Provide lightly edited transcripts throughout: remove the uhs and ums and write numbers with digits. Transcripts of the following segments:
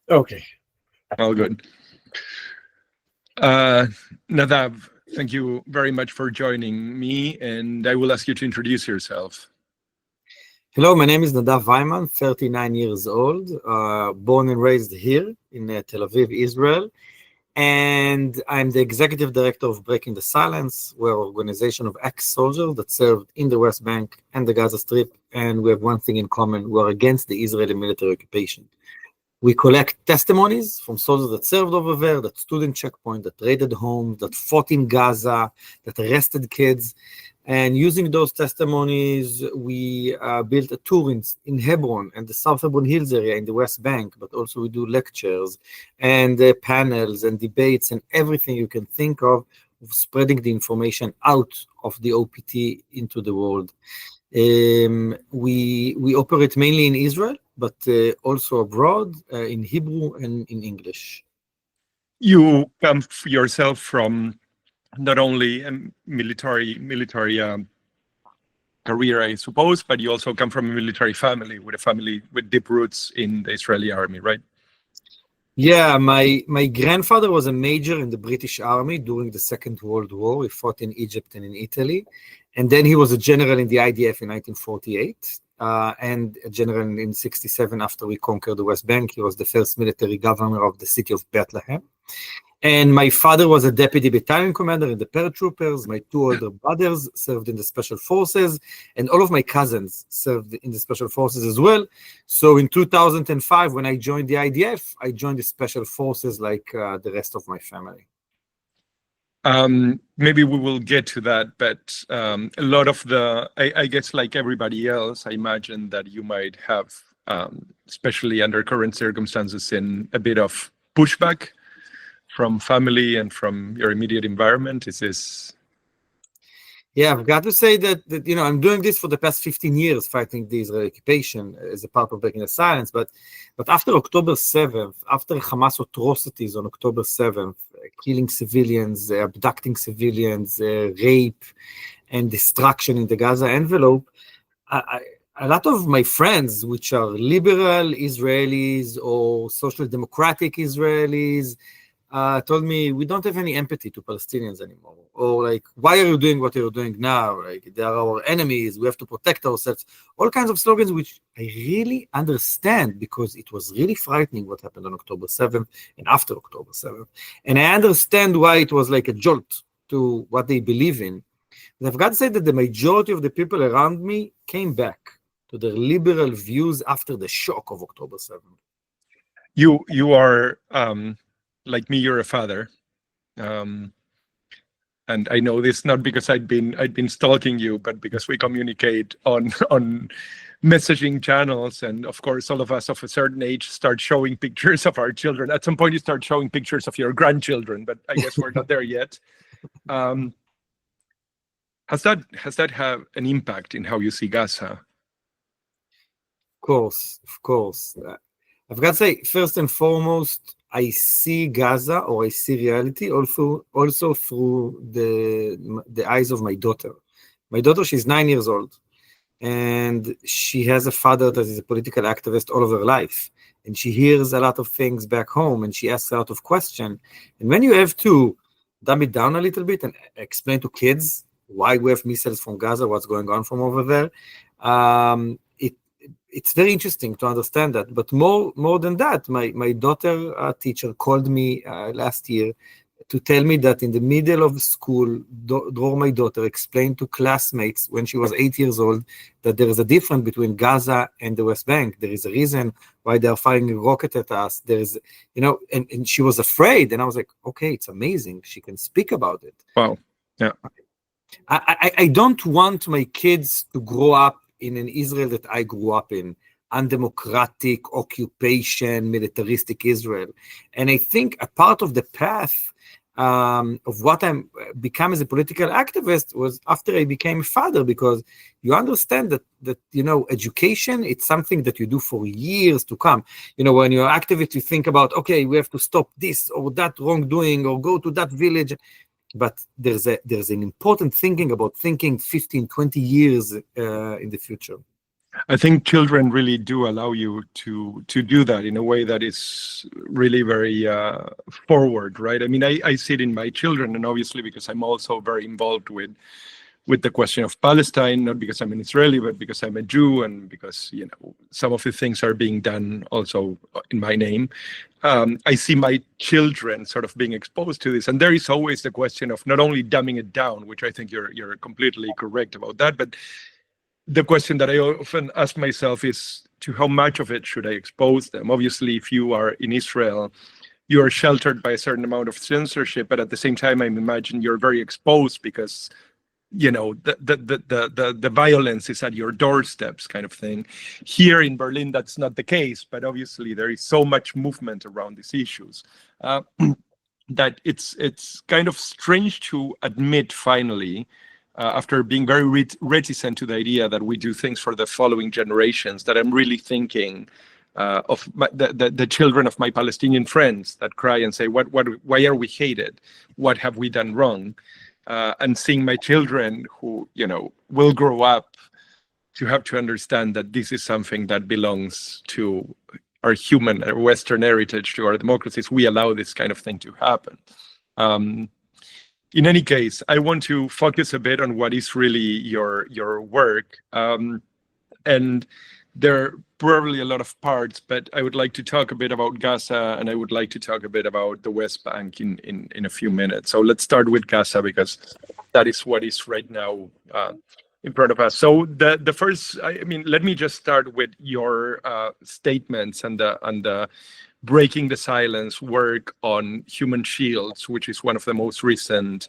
Okay. All good. Nadav, thank you very much for joining me, and I will ask you to introduce yourself. Hello, my name is Nadav Weiman, 39 years old, born and raised here in Tel Aviv, Israel. And I'm the executive director of Breaking the Silence. We're an organization of ex-soldiers that served in the West Bank and the Gaza Strip. And we have one thing in common: we're against the Israeli military occupation. We collect testimonies from soldiers that served over there, that stood in checkpoint, that raided homes, that fought in Gaza, that arrested kids. And using those testimonies, we built a tour in Hebron and the South Hebron Hills area in the West Bank, but also we do lectures and panels and debates and everything you can think of spreading the information out of the OPT into the world. We operate mainly in Israel, but also abroad in Hebrew and in English. You come yourself from not only a military career, I suppose, but you also come from a military family, with a family with deep roots in the Israeli army, right? Yeah, my grandfather was a major in the British Army during the Second World War. He fought in Egypt and in Italy. And then he was a general in the IDF in 1948 and a general in 1967 after we conquered the West Bank. He was the first military governor of the city of Bethlehem. And my father was a deputy battalion commander in the paratroopers. My two older brothers served in the special forces, and all of my cousins served in the special forces as well. So in 2005, when I joined the IDF, I joined the special forces like the rest of my family. Maybe we will get to that, but a lot of I guess like everybody else, I imagine that you might have, especially under current circumstances, seen a bit of pushback from family and from your immediate environment. Is this? Yeah, I've got to say that I'm doing this for the past 15 years, fighting the Israeli occupation as a part of Breaking the Silence. But after October 7th, after Hamas atrocities on October 7th, killing civilians, abducting civilians, rape, and destruction in the Gaza envelope, a lot of my friends, which are liberal Israelis or social democratic Israelis, told me, we don't have any empathy to Palestinians anymore. Or like, why are you doing what you're doing now? Like, they are our enemies. We have to protect ourselves. All kinds of slogans, which I really understand because it was really frightening what happened on October 7th and after October 7th. And I understand why it was like a jolt to what they believe in. But I've got to say that the majority of the people around me came back to their liberal views after the shock of October 7th. You are... like me, you're a father, and I know this not because I'd been stalking you, but because we communicate on messaging channels, and of course, all of us of a certain age start showing pictures of our children. At some point, you start showing pictures of your grandchildren, but I guess we're not there yet. Has that have an impact in how you see Gaza? Of course. I've got to say, first and foremost, I see Gaza, or I see reality also through the eyes of my daughter. My daughter, she's 9 years old, and she has a father that is a political activist all of her life. And she hears a lot of things back home, and she asks a lot of questions. And when you have to dumb it down a little bit and explain to kids why we have missiles from Gaza, what's going on from over there, it's very interesting to understand that. But more than that, my daughter teacher called me last year to tell me that in the middle of school, Dror, my daughter, explained to classmates when she was 8 years old that there is a difference between Gaza and the West Bank. There is a reason why they are firing a rocket at us. There is, and she was afraid. And I was like, okay, it's amazing. She can speak about it. Wow. Yeah. I don't want my kids to grow up in an Israel that I grew up in, undemocratic, occupation, militaristic Israel. And I think a part of the path of what I'm become as a political activist was after I became a father, because you understand that education, it's something that you do for years to come. When you're activist, you think about, okay, we have to stop this or that wrongdoing or go to that village. But there's an important thinking about thinking 15, 20 years in the future. I think children really do allow you to do that in a way that is really very forward, right? I mean, I see it in my children, and obviously because I'm also very involved with the question of Palestine, not because I'm an Israeli, but because I'm a Jew, and because some of the things are being done also in my name. I see my children sort of being exposed to this, and there is always the question of not only dumbing it down, which I think you're completely correct about that, but the question that I often ask myself is, to how much of it should I expose them? Obviously, if you are in Israel, you are sheltered by a certain amount of censorship, but at the same time, I imagine you're very exposed because the violence is at your doorsteps, kind of thing. Here in Berlin, that's not the case, but obviously there is so much movement around these issues that it's kind of strange to admit finally, after being very reticent to the idea that we do things for the following generations, that I'm really thinking of the children of my Palestinian friends that cry and say, why are we hated? What have we done wrong? And seeing my children who, will grow up to have to understand that this is something that belongs to our human Western heritage, to our democracies. We allow this kind of thing to happen. In any case, I want to focus a bit on what is really your work. And there are probably a lot of parts, but I would like to talk a bit about Gaza, and I would like to talk a bit about the West Bank in a few minutes. So let's start with Gaza, because that is what is right now in front of us. So the first, let me just start with your statements and the breaking the silence work on human shields, which is one of the most recent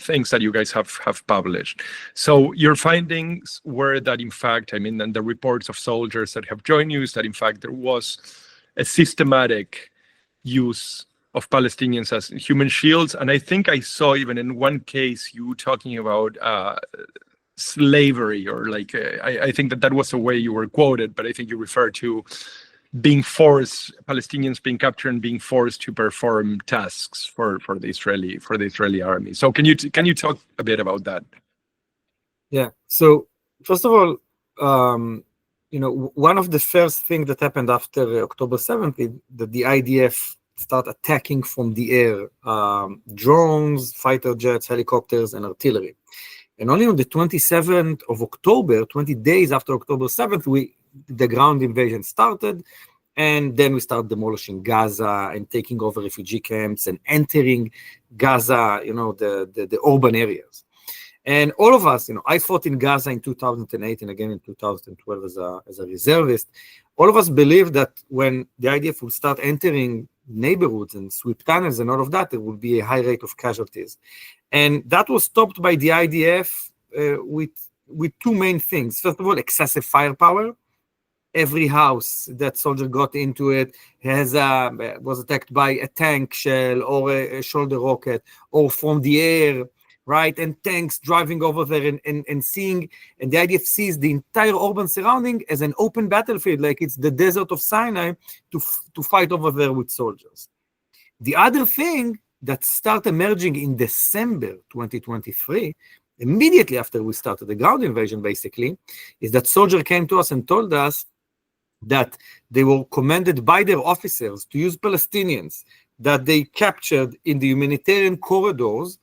things that you guys have published. So your findings were that, in fact, and the reports of soldiers that have joined you, is that in fact there was a systematic use of Palestinians as human shields. And I think I saw even in one case you talking about slavery, or I think that was the way you were quoted, but I think you referred to being forced, Palestinians being captured and being forced to perform tasks for the Israeli army. So can you talk a bit about that? Yeah. So first of all, one of the first things that happened after October 7th is that the IDF start attacking from the air, drones, fighter jets, helicopters, and artillery. And only on the 27th of October, 20 days after October 7th, the ground invasion started, and then we started demolishing Gaza and taking over refugee camps and entering Gaza, the urban areas. And all of us, I fought in Gaza in 2008 and again in 2012 as a reservist. All of us believed that when the IDF will start entering neighborhoods and sweep tunnels and all of that, there will be a high rate of casualties. And that was stopped by the IDF with two main things. First of all, excessive firepower. Every house that soldier got into it was attacked by a tank shell or a shoulder rocket, or from the air, right? And tanks driving over there and seeing, and the IDF sees the entire urban surrounding as an open battlefield, like it's the desert of Sinai, to fight over there with soldiers. The other thing that started emerging in December 2023, immediately after we started the ground invasion, basically, is that soldiers came to us and told us that they were commanded by their officers to use Palestinians that they captured in the humanitarian corridors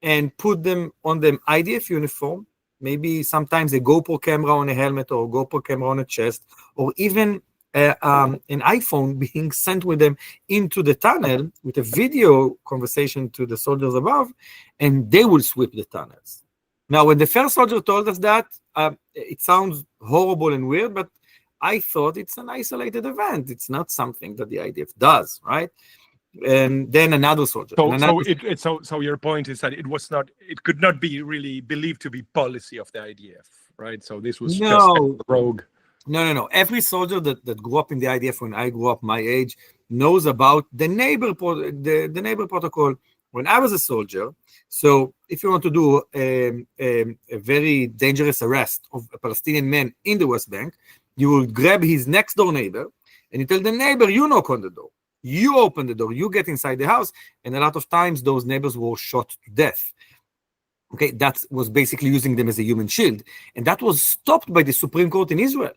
and put them on the IDF uniform, maybe sometimes a GoPro camera on a helmet or a GoPro camera on a chest, or even an iPhone being sent with them into the tunnel with a video conversation to the soldiers above, and they will sweep the tunnels. Now, when the first soldier told us that, it sounds horrible and weird, but I thought it's an isolated event. It's not something that the IDF does, right? And then another soldier. So your point is that it could not be really believed to be policy of the IDF, right? So this was just kind of rogue. No. Every soldier that grew up in the IDF when I grew up my age knows about the neighbor protocol when I was a soldier. So if you want to do a very dangerous arrest of a Palestinian man in the West Bank, you will grab his next door neighbor and you tell the neighbor, you knock on the door. You open the door, you get inside the house, and a lot of times those neighbors were shot to death. Okay, that was basically using them as a human shield. And that was stopped by the Supreme Court in Israel.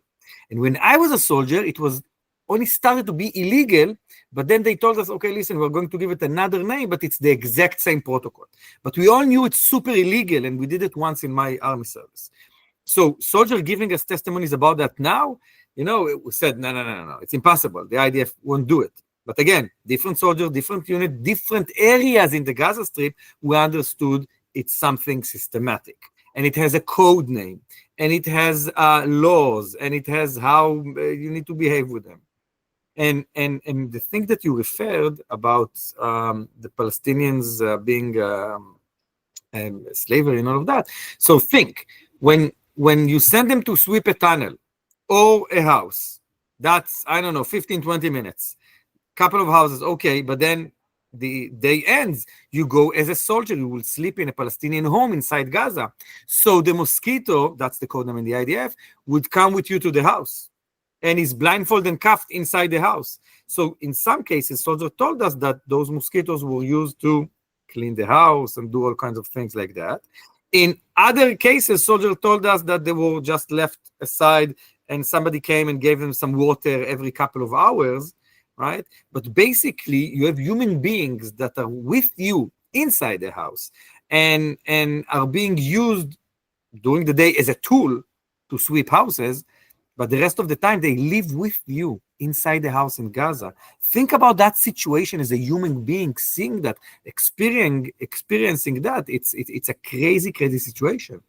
And when I was a soldier, it was only started to be illegal, but then they told us, okay, listen, we're going to give it another name, but it's the exact same protocol. But we all knew it's super illegal, and we did it once in my army service. So soldiers giving us testimonies about that now, we said, no, it's impossible. The IDF won't do it. But again, different soldiers, different unit, different areas in the Gaza Strip, we understood it's something systematic, and it has a code name, and it has laws, and it has how you need to behave with them. And the thing that you referred about the Palestinians being slavery and all of that. So think, when you send them to sweep a tunnel or a house, that's, 15, 20 minutes, couple of houses, okay, but then the day ends, you go as a soldier, you will sleep in a Palestinian home inside Gaza. So the mosquito, that's the code name in the IDF, would come with you to the house, and is blindfolded and cuffed inside the house. So in some cases, soldiers told us that those mosquitoes were used to clean the house and do all kinds of things like that. In other cases, soldiers told us that they were just left aside, and somebody came and gave them some water every couple of hours, right? But basically, you have human beings that are with you inside the house and are being used during the day as a tool to sweep houses, but the rest of the time they live with you inside the house in Gaza. Think about that situation as a human being, seeing that, experiencing that. It's a crazy, crazy situation.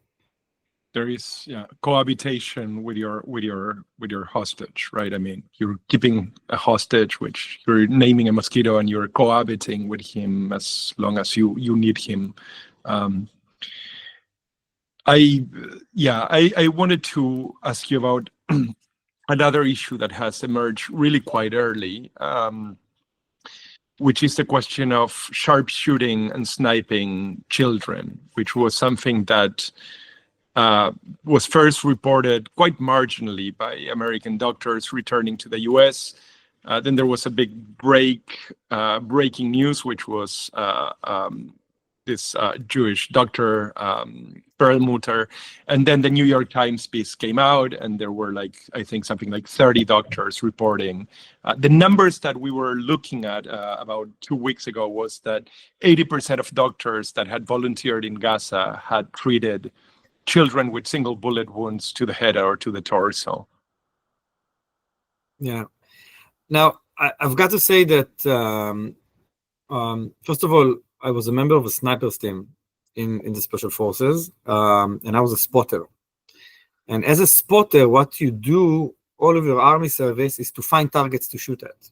There is cohabitation with your hostage, right? I mean, you're keeping a hostage, which you're naming a mosquito, and you're cohabiting with him as long as you need him. I wanted to ask you about another issue that has emerged really quite early, which is the question of sharpshooting and sniping children, which was something that was first reported quite marginally by American doctors returning to the US. Then there was a big breaking news, which was this Jewish doctor, Perlmutter. And then the New York Times piece came out, and there were I think something like 30 doctors reporting. The numbers that we were looking at about 2 weeks ago was that 80% of doctors that had volunteered in Gaza had treated children with single bullet wounds to the head or to the torso. Yeah. Now, I've got to say that, first of all, I was a member of a snipers team in the Special Forces, and I was a spotter. And as a spotter, what you do, all of your army service, is to find targets to shoot at,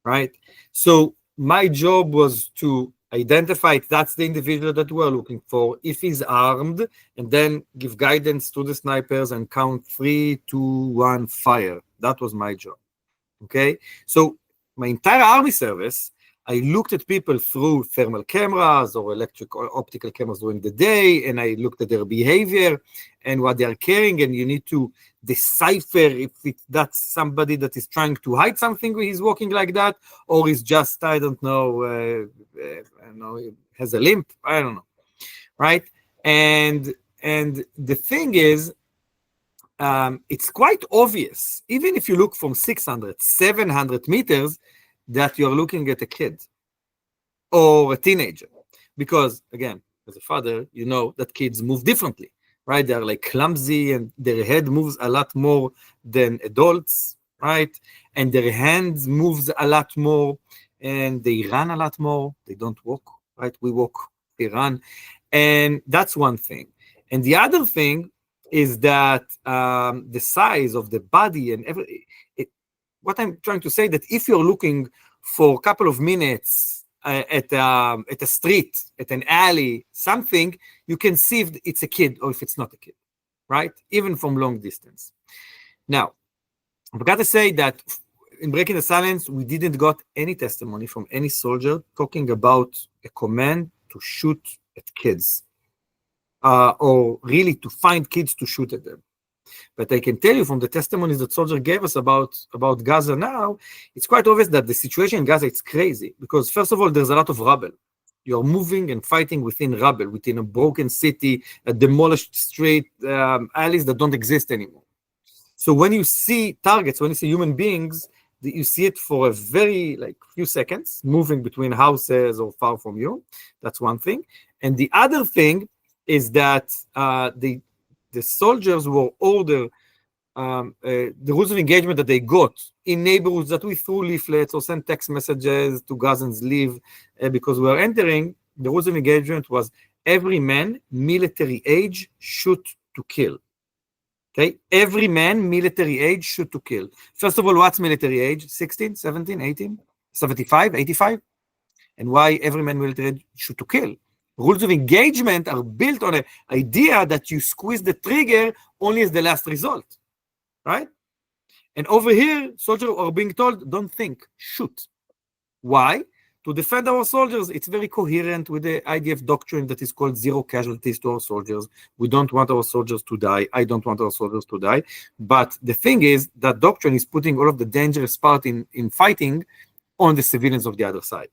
right? So my job was to identify if that's the individual that we're looking for, if he's armed, and then give guidance to the snipers and count 3, 2, 1, fire. That was my job. Okay, so my entire army service, I looked at people through thermal cameras or electric or optical cameras during the day, and I looked at their behavior and what they are carrying, and you need to decipher if that's somebody that is trying to hide something when he's walking like that, or is just, I don't know, has a limp, I don't know, right? And the thing is, it's quite obvious, even if you look from 600, 700 meters, that you're looking at a kid or a teenager. Because, again, as a father, you know that kids move differently, right? They're like clumsy, and their head moves a lot more than adults, right? And their hands moves a lot more, and they run a lot more. They don't walk, right? We walk, they run. And that's one thing. And the other thing is that the size of the body and what I'm trying to say, that if you're looking for a couple of minutes at a street, at an alley, something, you can see if it's a kid or if it's not a kid, right? Even from long distance. Now, I've got to say that in Breaking the Silence, we didn't got any testimony from any soldier talking about a command to shoot at kids, or really to find kids to shoot at them. But I can tell you from the testimonies that soldiers gave us about Gaza now, it's quite obvious that the situation in Gaza, it's crazy. Because first of all, there's a lot of rubble. You're moving and fighting within rubble, within a broken city, a demolished street, alleys that don't exist anymore. So when you see targets, when you see human beings, you see it for a very few seconds, moving between houses or far from you. That's one thing. And the other thing is that the soldiers were ordered, the rules of engagement that they got in neighborhoods that we threw leaflets or sent text messages to Gazans leave because we are entering. The rules of engagement was every man, military age, shoot to kill. Okay, every man, military age, shoot to kill. First of all, what's military age? 16, 17, 18, 75, 85? And why every man, military age, shoot to kill? Rules of engagement are built on an idea that you squeeze the trigger only as the last result, right? And over here, soldiers are being told, don't think, shoot. Why? To defend our soldiers, it's very coherent with the IDF doctrine that is called zero casualties to our soldiers. We don't want our soldiers to die. I don't want our soldiers to die. But the thing is, that doctrine is putting all of the dangerous part in fighting on the civilians of the other side,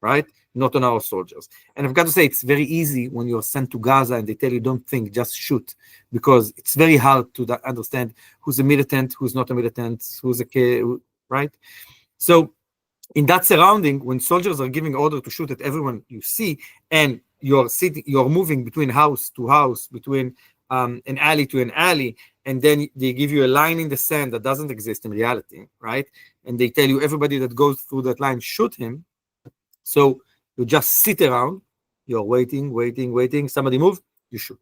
right? Not on our soldiers. And I've got to say, it's very easy when you're sent to Gaza and they tell you, don't think, just shoot. Because it's very hard to understand who's a militant, who's not a militant, who's a kid, right? So in that surrounding, when soldiers are giving order to shoot at everyone you see, and you're moving between house to house, between an alley to an alley, and then they give you a line in the sand that doesn't exist in reality, right? And they tell you everybody that goes through that line, shoot him. So you just sit around, you're waiting, somebody move, you shoot.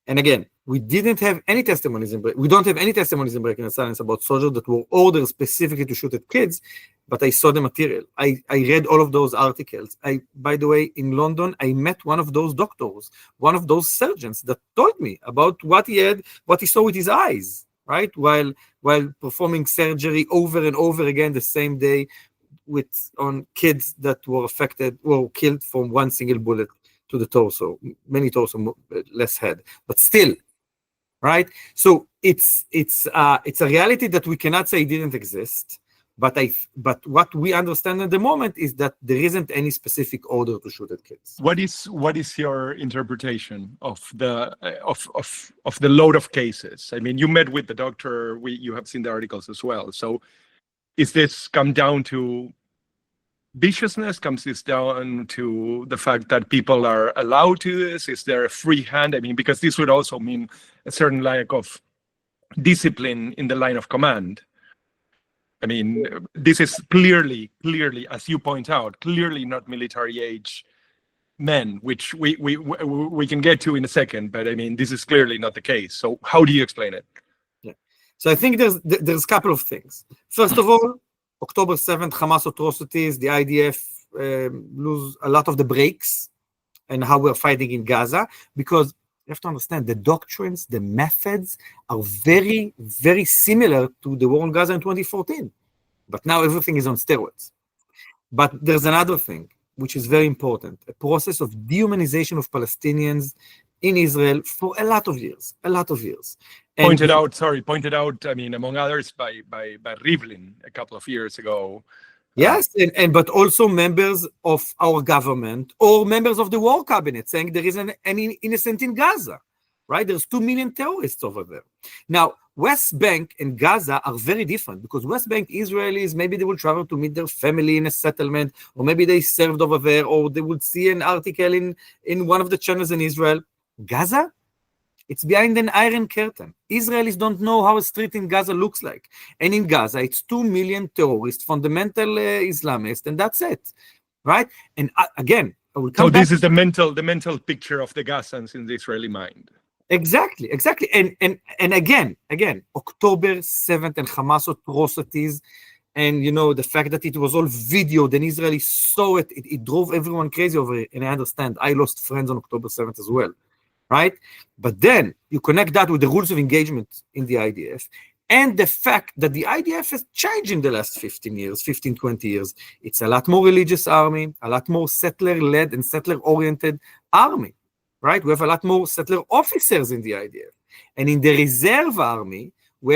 And again, we don't have any testimonies in Breaking the Silence about soldiers that were ordered specifically to shoot at kids, but I saw the material. I read all of those articles. By the way, in London, I met one of those doctors, one of those surgeons that told me about what he saw with his eyes, right? While performing surgery over and over again the same day on kids that were killed from one single bullet to the torso, many torso, less head, but still, right? So it's a reality that we cannot say didn't exist, but what we understand at the moment is that there isn't any specific order to shoot at kids. What is your interpretation of the load of cases? I mean, you met with the doctor. You have seen the articles as well. So, is this come down to viciousness? Comes this down to the fact that people are allowed to do this? Is there a free hand? I mean, because this would also mean a certain lack of discipline in the line of command. I mean, this is clearly, as you point out, clearly not military age men, which we can get to in a second. But I mean, this is clearly not the case. So how do you explain it? Yeah. So I think there's a couple of things. First of all, October 7th, Hamas atrocities, the IDF lose a lot of the brakes and how we're fighting in Gaza, because you have to understand the doctrines, the methods are very, very similar to the war in Gaza in 2014. But now everything is on steroids. But there's another thing, which is very important, a process of dehumanization of Palestinians in Israel for a lot of years. And pointed out, I mean, among others, by Rivlin a couple of years ago. Yes, but also members of our government or members of the war cabinet saying there isn't any innocent in Gaza, right? There's 2 million terrorists over there. Now, West Bank and Gaza are very different, because West Bank Israelis, maybe they will travel to meet their family in a settlement, or maybe they served over there, or they would see an article in one of the channels in Israel. Gaza? It's behind an iron curtain. Israelis don't know how a street in Gaza looks like. And in Gaza, it's 2 million terrorists, fundamental Islamists, and that's it, right? And again, I will come back. So this is the mental picture of the Gazans in the Israeli mind. Exactly. And again, October 7th and Hamas atrocities, and the fact that it was all videoed and Israelis saw it, it drove everyone crazy over it. And I understand, I lost friends on October 7th as well. Right? But then you connect that with the rules of engagement in the IDF and the fact that the IDF has changed in the last 15, 20 years. It's a lot more religious army, a lot more settler-led and settler-oriented army, right? We have a lot more settler officers in the IDF. And in the reserve army, we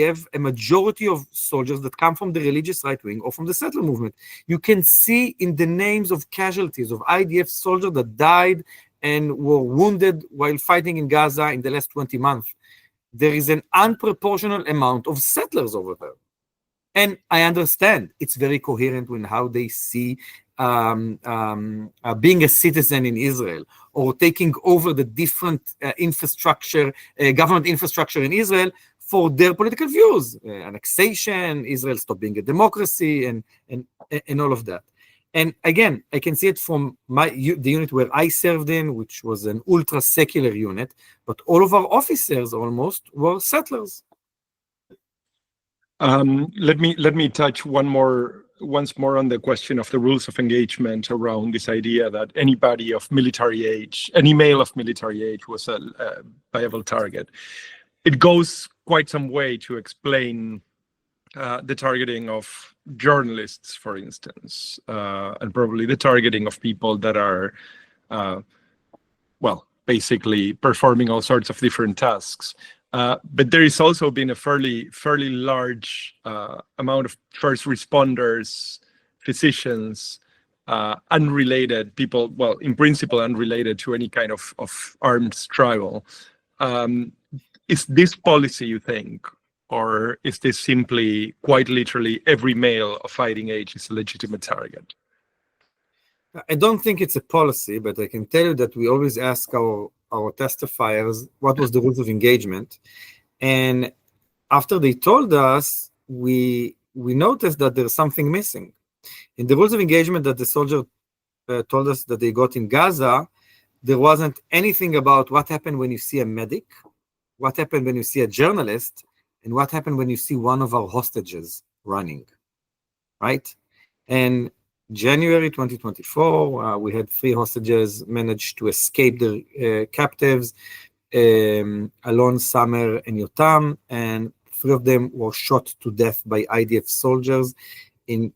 have a majority of soldiers that come from the religious right wing or from the settler movement. You can see in the names of casualties of IDF soldiers that died and were wounded while fighting in Gaza in the last 20 months. There is an unproportional amount of settlers over there. And I understand it's very coherent with how they see being a citizen in Israel or taking over the different infrastructure, government infrastructure in Israel for their political views, annexation, Israel stop being a democracy, and all of that. And again, I can see it from the unit where I served in, which was an ultra-secular unit, but all of our officers almost were settlers. Let me touch once more on the question of the rules of engagement around this idea that anybody of military age, any male of military age, was a viable target. It goes quite some way to explain the targeting of journalists, for instance, and probably the targeting of people that are, basically performing all sorts of different tasks. But there has also been a fairly large amount of first responders, physicians, unrelated people, well, in principle, unrelated to any kind of armed struggle. Is this policy, you think, or is this simply quite literally every male of fighting age is a legitimate target? I don't think it's a policy, but I can tell you that we always ask our testifiers what was the rules of engagement. And after they told us, we noticed that there's something missing. In the rules of engagement that the soldier told us that they got in Gaza, there wasn't anything about what happened when you see a medic, what happened when you see a journalist, and what happened when you see one of our hostages running, right? And January 2024, we had 3 hostages managed to escape their captives, Alon, Samer, and Yotam, and 3 of them were shot to death by IDF soldiers in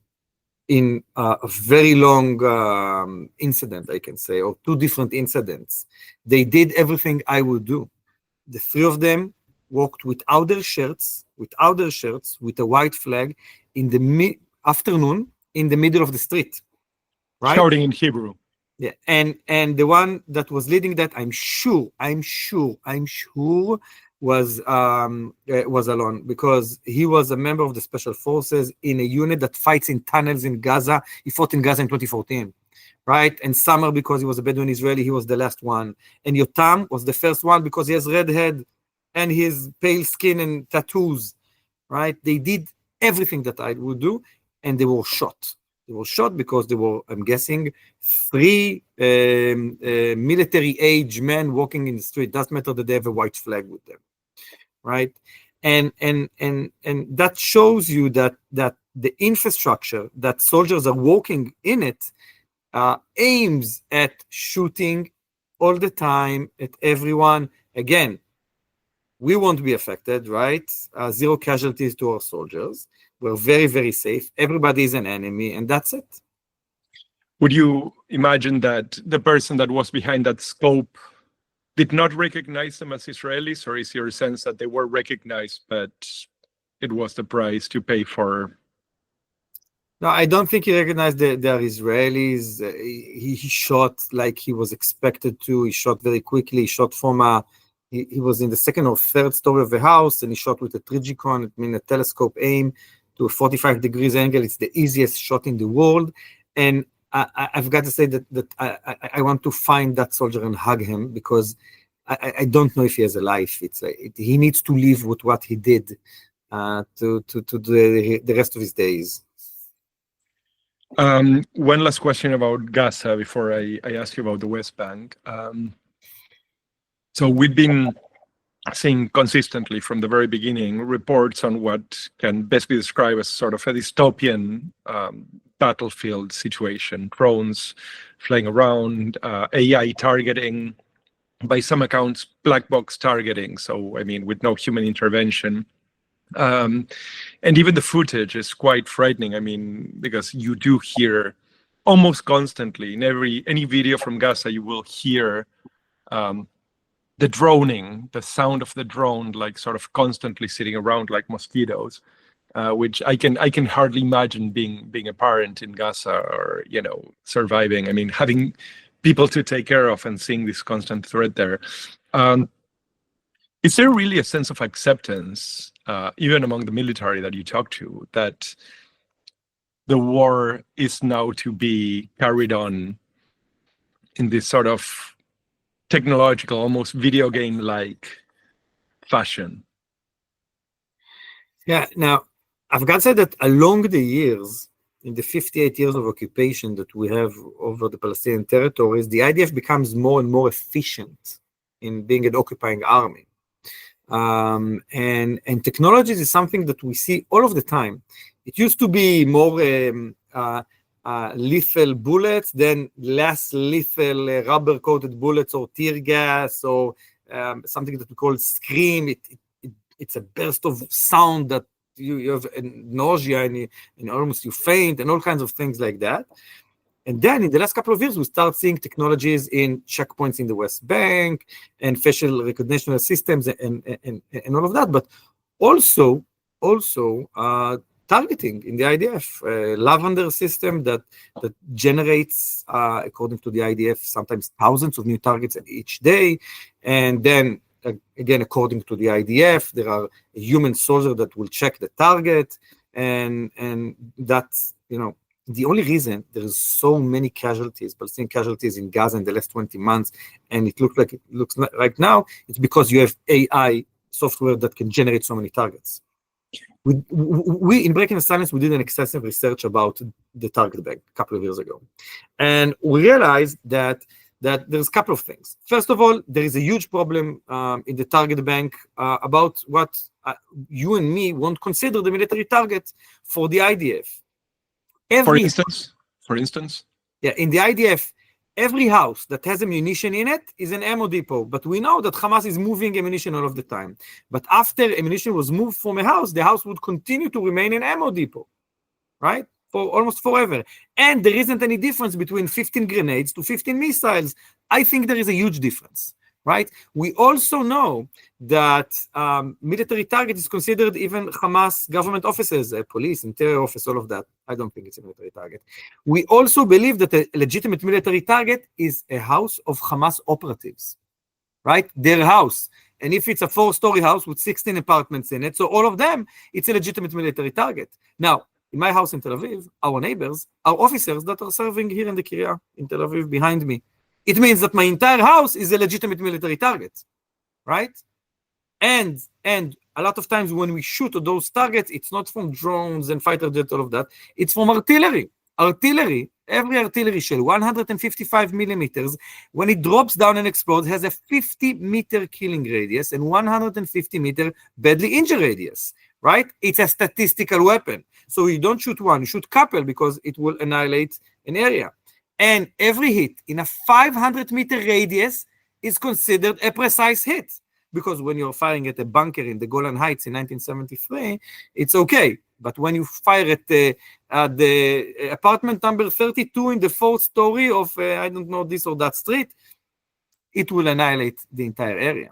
a very long incident, I can say, or 2 different incidents. They did everything I would do. The 3 of them walked without their shirts, with a white flag in the afternoon in the middle of the street, right? Shouting in Hebrew. Yeah, and the one that was leading that, I'm sure was Alon, because he was a member of the special forces in a unit that fights in tunnels in Gaza. He fought in Gaza in 2014, right? And Samer, because he was a Bedouin Israeli, he was the last one. And Yotam was the first one because he has red head and his pale skin and tattoos, right? They did everything that I would do, and they were shot. They were shot because they were, I'm guessing, 3 military age men walking in the street. Doesn't matter that they have a white flag with them, right? And that shows you that the infrastructure that soldiers are walking in it aims at shooting all the time at everyone. Again, we won't be affected, right? 0 casualties to our soldiers. We're very, very safe. Everybody is an enemy, and that's it. Would you imagine that the person that was behind that scope did not recognize them as Israelis, or is your sense that they were recognized, but it was the price to pay for? No, I don't think he recognized they're Israelis. He shot like he was expected to. He shot very quickly. He shot from he was in the 2nd or 3rd story of the house, and he shot with a Trigicon, a telescope aim to a 45 degrees angle. It's the easiest shot in the world. And I've got to say that I want to find that soldier and hug him, because I don't know if he has a life. He needs to live with what he did to the rest of his days. One last question about Gaza before I ask you about the West Bank. So we've been seeing consistently from the very beginning reports on what can best be described as sort of a dystopian battlefield situation, drones flying around, AI targeting, by some accounts, black box targeting. So, I mean, with no human intervention. And even the footage is quite frightening. I mean, because you do hear almost constantly in any video from Gaza, you will hear the droning, the sound of the drone, like sort of constantly sitting around like mosquitoes, which I can hardly imagine being a parent in Gaza or, you know, surviving. I mean, having people to take care of and seeing this constant threat there. Is there really a sense of acceptance, even among the military that you talk to, that the war is now to be carried on in this sort of technological, almost video game-like fashion? Yeah, now, I've got to say that along the years, in the 58 years of occupation that we have over the Palestinian territories, the IDF becomes more and more efficient in being an occupying army. And technologies is something that we see all of the time. It used to be more lethal bullets, then less lethal rubber-coated bullets or tear gas or something that we call scream. It's a burst of sound that you have nausea and almost you faint and all kinds of things like that. And then in the last couple of years, we start seeing technologies in checkpoints in the West Bank and facial recognition systems and all of that, but also targeting in the IDF, lavender system that generates, according to the IDF, sometimes thousands of new targets each day. And then again, according to the IDF, there are a human soldier that will check the target, and that's, you know, the only reason there's so many casualties, Palestinian casualties in Gaza in the last 20 months, and it looks like right now, it's because you have AI software that can generate so many targets. We in Breaking the Silence, we did an extensive research about the target bank a couple of years ago, and we realized that there's a couple of things. First of all, there is a huge problem in the target bank about what you and me won't consider the military target for the IDF. For instance? Yeah, in the IDF, every house that has ammunition in it is an ammo depot, but we know that Hamas is moving ammunition all of the time. But after ammunition was moved from a house, the house would continue to remain an ammo depot, right? For almost forever. And there isn't any difference between 15 grenades to 15 missiles. I think there is a huge difference, right? We also know that military target is considered even Hamas government offices, police, interior office, all of that. I don't think it's a military target. We also believe that a legitimate military target is a house of Hamas operatives, right? Their house. And if it's a 4-story house with 16 apartments in it, so all of them, it's a legitimate military target. Now, in my house in Tel Aviv, our neighbors are officers that are serving here in the Kiryat in Tel Aviv behind me. It means that my entire house is a legitimate military target, right? And a lot of times when we shoot at those targets, it's not from drones and fighter jets, all of that. It's from artillery. Artillery, every artillery shell, 155 millimeters, when it drops down and explodes, has a 50-meter killing radius and 150-meter badly injury radius, right? It's a statistical weapon. So you don't shoot one, you shoot a couple because it will annihilate an area. And every hit in a 500-meter radius is considered a precise hit. Because when you're firing at a bunker in the Golan Heights in 1973, it's okay. But when you fire at the apartment number 32 in the 4th story of, I don't know, this or that street, it will annihilate the entire area,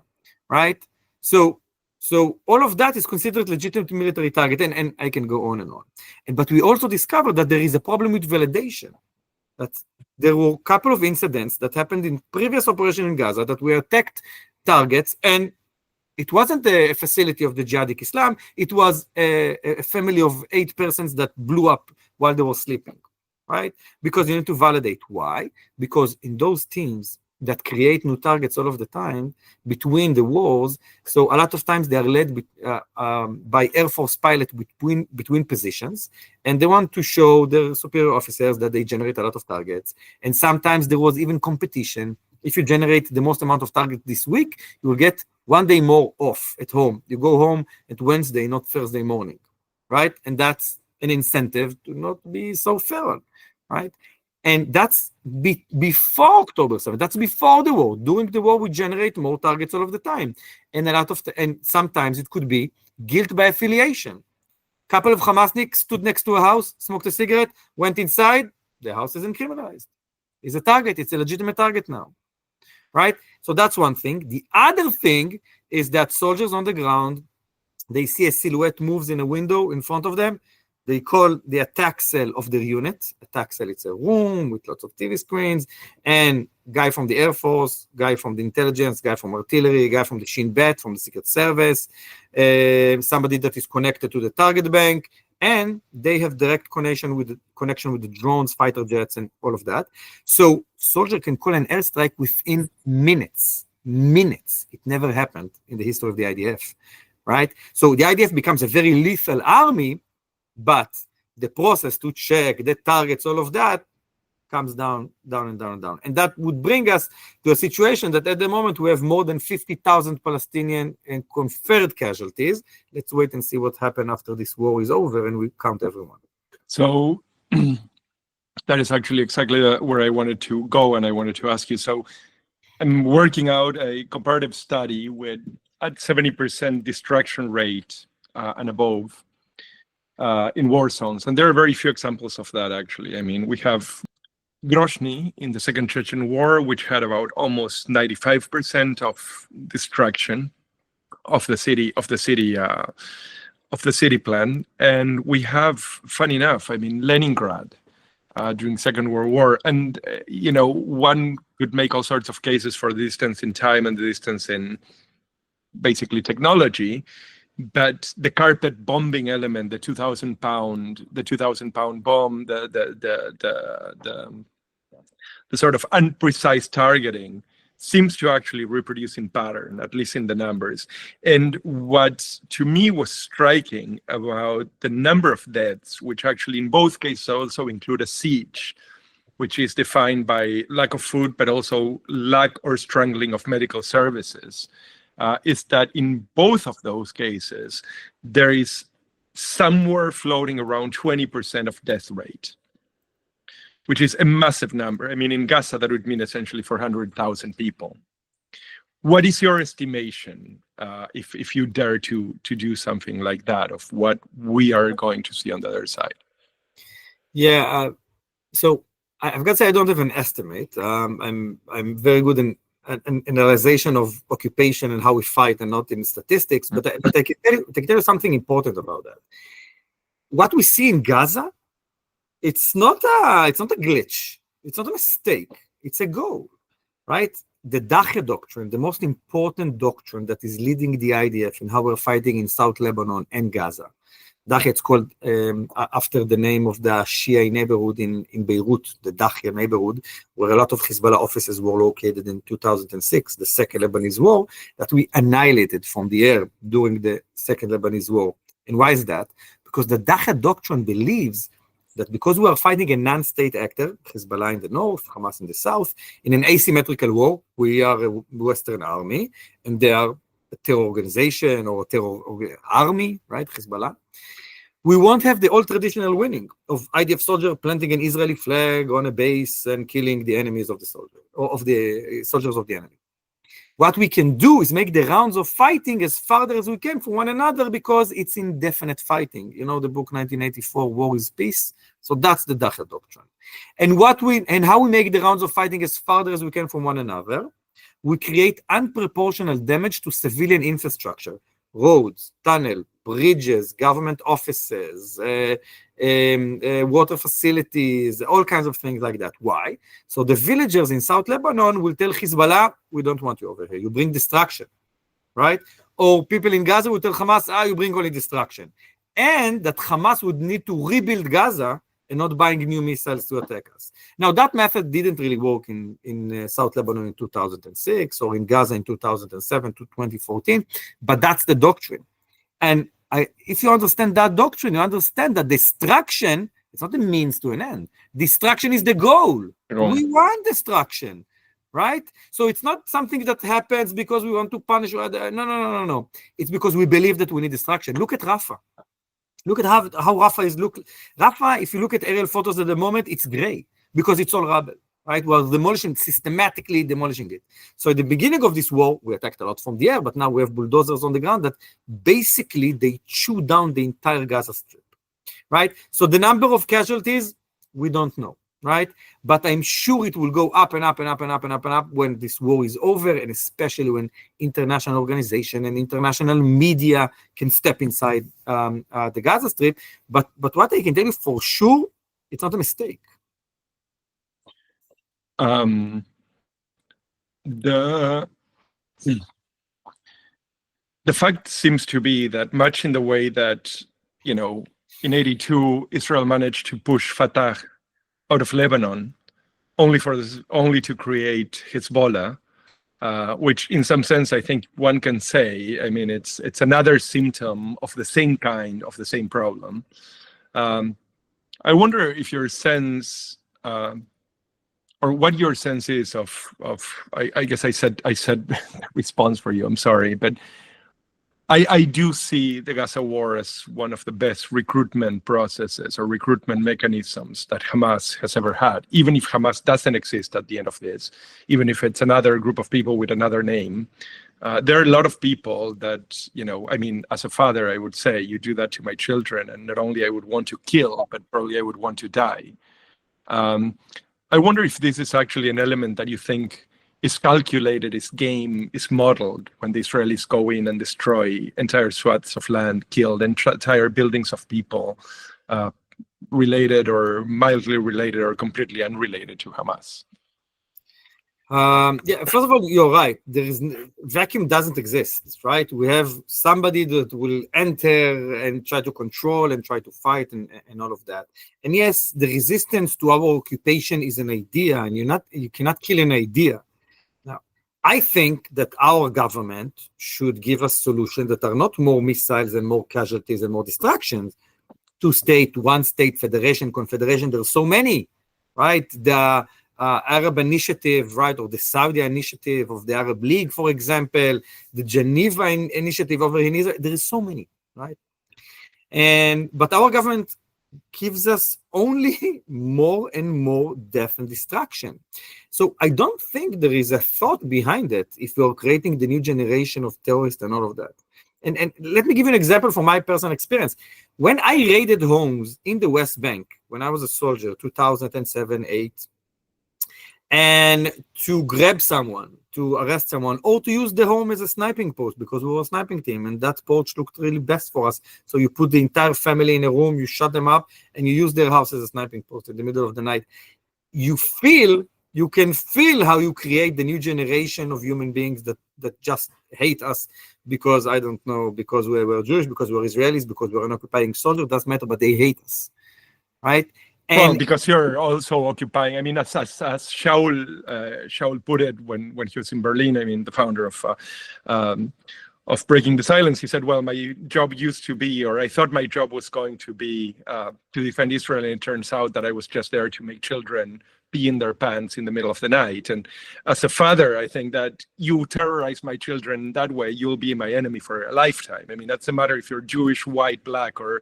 right? So all of that is considered legitimate military target, and I can go on and on. But we also discovered that there is a problem with validation. That there were a couple of incidents that happened in previous operations in Gaza that were attacked targets, and it wasn't a facility of the Jihadi Islam, it was a family of 8 persons that blew up while they were sleeping, right? Because you need to validate. Why? Because in those teams that create new targets all of the time between the wars, so a lot of times they are led by Air Force pilot between positions, and they want to show their superior officers that they generate a lot of targets. And sometimes there was even competition. If you generate the most amount of targets this week, you will get 1 day more off at home. You go home at Wednesday, not Thursday morning, right? And that's an incentive to not be so feral, right? And that's before October 7th. That's before the war. During the war, we generate more targets all of the time. And and sometimes it could be guilt by affiliation. A couple of Hamasniks stood next to a house, smoked a cigarette, went inside. The house isn't criminalized. It's a target. It's a legitimate target now. right? So that's one thing. The other thing is that soldiers on the ground, they see a silhouette moves in a window in front of them. They call the attack cell of their unit. Attack cell, it's a room with lots of TV screens, and guy from the Air Force, guy from the intelligence, guy from artillery, guy from the Shin Bet, from the Secret Service, somebody that is connected to the target bank, and they have direct connection with the drones, fighter jets, and all of that. So soldier can call an airstrike within minutes. It never happened in the history of the IDF, right? So the IDF becomes a very lethal army, but the process to check the targets, all of that, comes down. And that would bring us to a situation that at the moment we have more than 50,000 Palestinian and confirmed casualties. Let's wait and see what happens after this war is over and we count everyone. So that is actually exactly where I wanted to go, and I wanted to ask you. So I'm working out a comparative study with at 70% destruction rate and above in war zones. And there are very few examples of that, actually. I mean, we have Grozny in the Second Chechen War, which had about almost 95% of destruction of the city plan. And we have, funny enough, I mean, Leningrad during Second World War. And, one could make all sorts of cases for the distance in time and the distance in basically technology. But the carpet bombing element, the 2,000 pound bomb, the sort of unprecise targeting seems to actually reproduce in pattern, at least in the numbers. And what to me was striking about the number of deaths, which actually in both cases also include a siege, which is defined by lack of food, but also lack or strangling of medical services, is that in both of those cases, there is somewhere floating around 20% of death rate, which is a massive number. I mean, in Gaza, that would mean essentially 400,000 people. What is your estimation, if you dare to do something like that, of what we are going to see on the other side? Yeah, so I've got to say I don't have an estimate. I'm very good in analyzation of occupation and how we fight, and not in statistics. But I can tell you something important about that. What we see in Gaza, it's not a glitch. It's not a mistake. It's a goal, right? The Dache doctrine, the most important doctrine that is leading the IDF in how we're fighting in South Lebanon and Gaza. Dache, it's called after the name of the Shia neighborhood in Beirut, the Dache neighborhood, where a lot of Hezbollah offices were located in 2006, the Second Lebanese War, that we annihilated from the air during the Second Lebanese War. And why is that? Because the Dache doctrine believes that because we are fighting a non-state actor, Hezbollah in the north, Hamas in the south, in an asymmetrical war, we are a Western army, and they are a terror organization or a terror army, right, Hezbollah. We won't have the old traditional winning of IDF soldier planting an Israeli flag on a base and killing the enemies of the soldier, or of the soldiers of the enemy. What we can do is make the rounds of fighting as farther as we can from one another, because it's indefinite fighting. You know the book 1984, War is Peace? So that's the Dache doctrine. And how we make the rounds of fighting as farther as we can from one another, we create unproportional damage to civilian infrastructure, roads, tunnel, bridges, government offices, water facilities, all kinds of things like that. Why? So the villagers in South Lebanon will tell Hezbollah, we don't want you over here. You bring destruction, right? Or people in Gaza will tell Hamas, you bring only destruction. And that Hamas would need to rebuild Gaza and not buying new missiles to attack us. Now, that method didn't really work in South Lebanon in 2006 or in Gaza in 2007 to 2014, but that's the doctrine. And if you understand that doctrine, you understand that destruction, it's not a means to an end. Destruction is the goal. We want destruction, right? So it's not something that happens because we want to punish. No. It's because we believe that we need destruction. Look at Rafah. Look at how Rafah is. Rafah, if you look at aerial photos at the moment, it's gray because it's all rubble, right? We're systematically demolishing it. So at the beginning of this war, we attacked a lot from the air, but now we have bulldozers on the ground that basically they chew down the entire Gaza Strip, right? So the number of casualties, we don't know. right? But I'm sure it will go up and up and up and up and up and up when this war is over, and especially when international organization and international media can step inside the Gaza Strip. But what I can tell you for sure, it's not a mistake. The fact seems to be that much in the way that, in 82, Israel managed to push Fatah out of Lebanon only to create Hezbollah, which in some sense I think one can say, I mean, it's another symptom of the same kind, of the same problem. I wonder if your sense, or what your sense is of I guess I said response for you, I'm sorry, but I do see the Gaza war as one of the best recruitment processes or recruitment mechanisms that Hamas has ever had, even if Hamas doesn't exist at the end of this, even if it's another group of people with another name. There are a lot of people that, I mean, as a father, I would say, you do that to my children, and not only I would want to kill, but probably I would want to die. I wonder if this is actually an element that you think is calculated, is game, is modeled when the Israelis go in and destroy entire swaths of land, killed entire buildings of people related or mildly related or completely unrelated to Hamas. First of all, you're right. Vacuum doesn't exist, right? We have somebody that will enter and try to control and try to fight and all of that. And yes, the resistance to our occupation is an idea, and you cannot kill an idea. Now, I think that our government should give us solutions that are not more missiles and more casualties and more distractions. Two-state, one-state, federation, confederation, there are so many, right? The Arab Initiative, right, or the Saudi Initiative of the Arab League, for example, the Geneva Initiative over in Israel, there is so many, right? But our government gives us only more and more death and destruction. So I don't think there is a thought behind it if you're creating the new generation of terrorists and all of that. And let me give you an example from my personal experience. When I raided homes in the West Bank, when I was a soldier, 2007, 8, and to grab someone, to arrest someone, or to use the home as a sniping post, because we were a sniping team, and that porch looked really best for us. So you put the entire family in a room, you shut them up, and you use their house as a sniping post in the middle of the night. You can feel how you create the new generation of human beings that just hate us because, I don't know, because we were Jewish, because we were Israelis, because we were an occupying soldier, doesn't matter, but they hate us, right? Well, because you're also occupying. I mean, as Shaul put it when he was in Berlin. I mean, the founder of Breaking the Silence, he said, "Well, my job used to be, or I thought my job was going to be, to defend Israel, and it turns out that I was just there to make children pee in their pants in the middle of the night." And as a father, I think that you terrorize my children that way, you'll be my enemy for a lifetime. I mean, that's a matter if you're Jewish, white, black, or